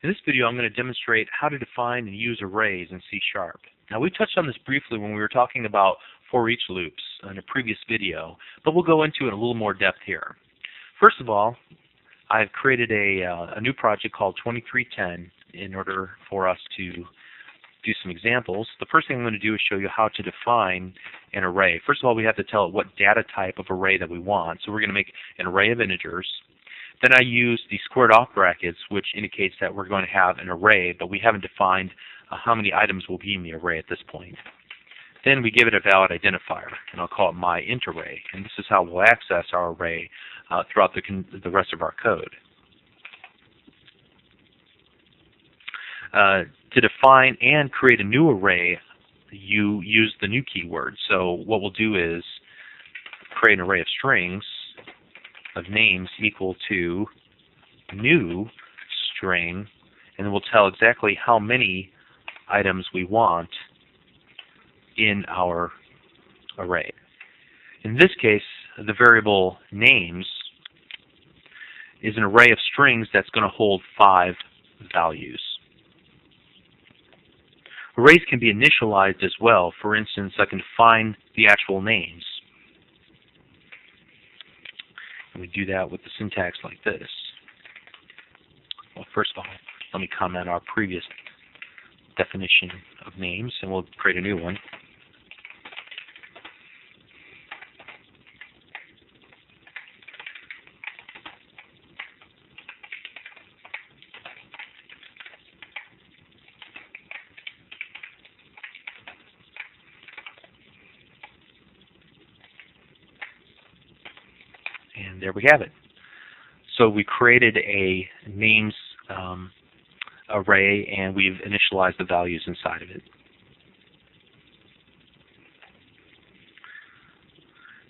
In this video, I'm going to demonstrate how to define and use arrays in C#. Now, we touched on this briefly when we were talking about for-each loops in a previous video, but we'll go into it in a little more depth here. First of all, I've created a new project called 2310 in order for us to do some examples. The first thing I'm going to do is show you how to define an array. First of all, we have to tell it what data type of array that we want. So we're going to make an array of integers. Then I use the squared off brackets, which indicates that we're going to have an array, but we haven't defined how many items will be in the array at this point. Then we give it a valid identifier, and I'll call it myIntArray. And this is how we'll access our array throughout the rest of our code. To define and create a new array, you use the new keyword. So what we'll do is create an array of strings of names equal to new string, and then we'll tell exactly how many items we want in our array. In this case, the variable names is an array of strings that's going to hold 5 values. Arrays can be initialized as well. For instance, I can define the actual names. And we do that with the syntax like this. Well, first of all, let me comment on our previous definition of names, and we'll create a new one. And there we have it. So we created a names array, and we've initialized the values inside of it.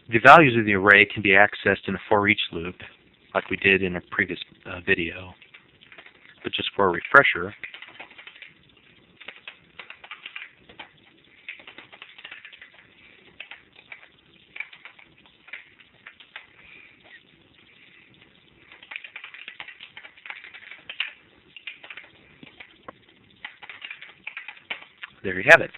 The values of the array can be accessed in a for-each loop, like we did in a previous video. But just for a refresher, there you have it.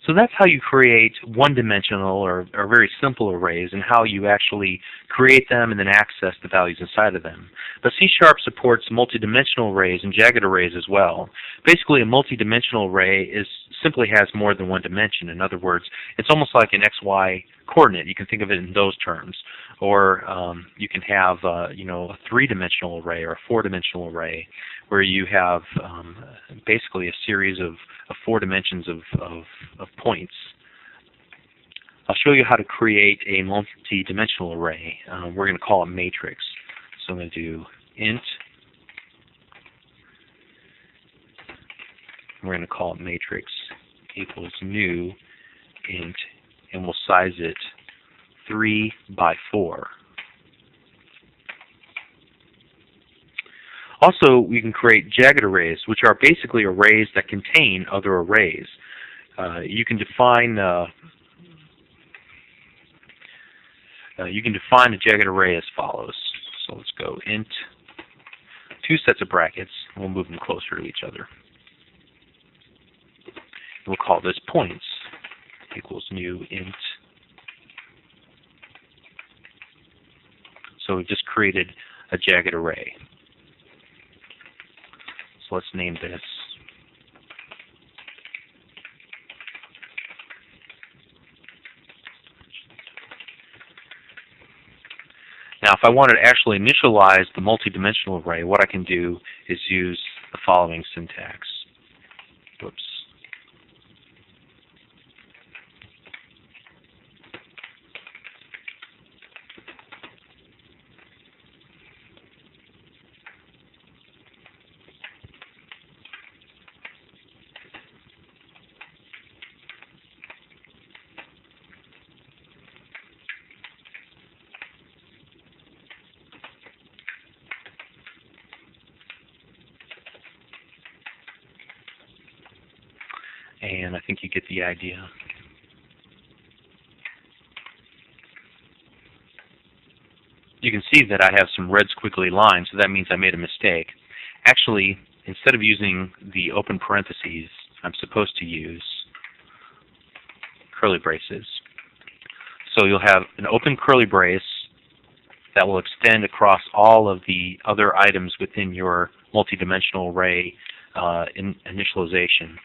So that's how you create one-dimensional or very simple arrays, and how you actually create them and then access the values inside of them. But C# supports multidimensional arrays and jagged arrays as well. Basically, a multidimensional array simply has more than one dimension. In other words, it's almost like an XY coordinate. You can think of it in those terms. Or you can have a three-dimensional array or a four-dimensional array, where you have basically a series of 4 dimensions of points. I'll show you how to create a multi-dimensional array. We're going to call it matrix. So I'm going to do int. We're going to call it matrix equals new int, and we'll size it 3 by 4. Also, we can create jagged arrays, which are basically arrays that contain other arrays. You can define a jagged array as follows. So let's go int 2 sets of brackets, and we'll move them closer to each other. We'll call this points equals new int. So we've just created a jagged array. So let's name this Now, if I wanted to actually initialize the multidimensional array, what I can do is use the following syntax. Whoops. And I think you get the idea. You can see that I have some red squiggly lines, so that means I made a mistake. Actually, instead of using the open parentheses, I'm supposed to use curly braces. So you'll have an open curly brace that will extend across all of the other items within your multidimensional array initialization.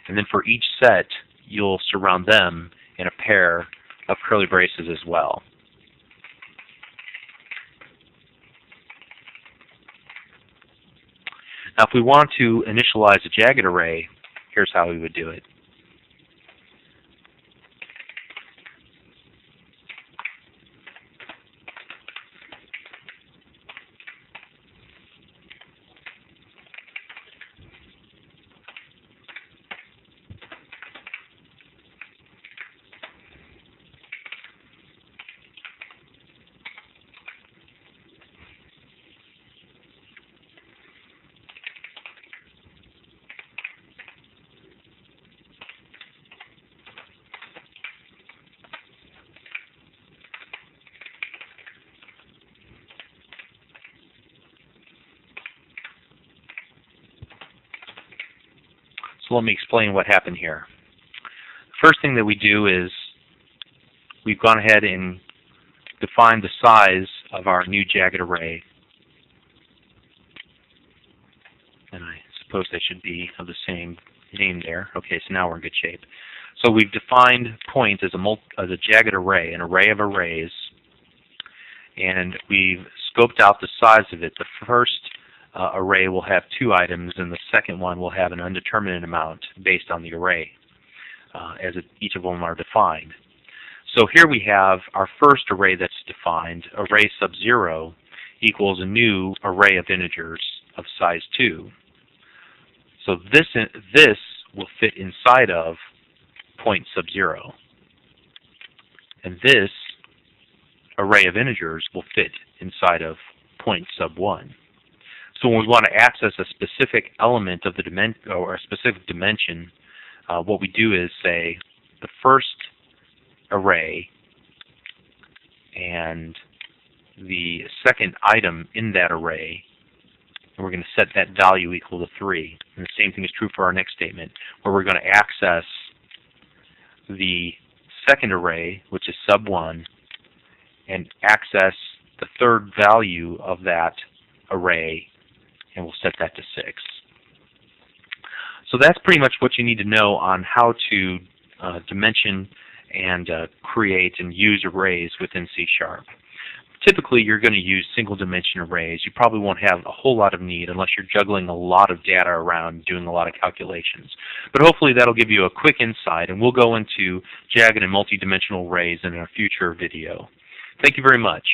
And then for each set, you'll surround them in a pair of curly braces as well. Now if we want to initialize a jagged array, here's how we would do it. So let me explain what happened here. First thing that we do is we've gone ahead and defined the size of our new jagged array. And I suppose they should be of the same name there. Okay, so now we're in good shape. So we've defined points as a jagged array, an array of arrays, and we've scoped out the size of it. The first array will have 2 items, and the second one will have an undeterminate amount based on the array, as each of them are defined. So here we have our first array that's defined, array sub 0 equals a new array of integers of size 2. So this will fit inside of point sub 0. And this array of integers will fit inside of point sub 1. So when we want to access a specific element of the dimension or a specific dimension, what we do is say the first array and the second item in that array, and we're going to set that value equal to 3. And the same thing is true for our next statement, where we're going to access the second array, which is sub 1, and access the third value of that array, and we'll set that to 6. So that's pretty much what you need to know on how to dimension and create and use arrays within C#. Typically, you're going to use single dimension arrays. You probably won't have a whole lot of need unless you're juggling a lot of data around, doing a lot of calculations. But hopefully that'll give you a quick insight, and we'll go into jagged and multidimensional arrays in a future video. Thank you very much.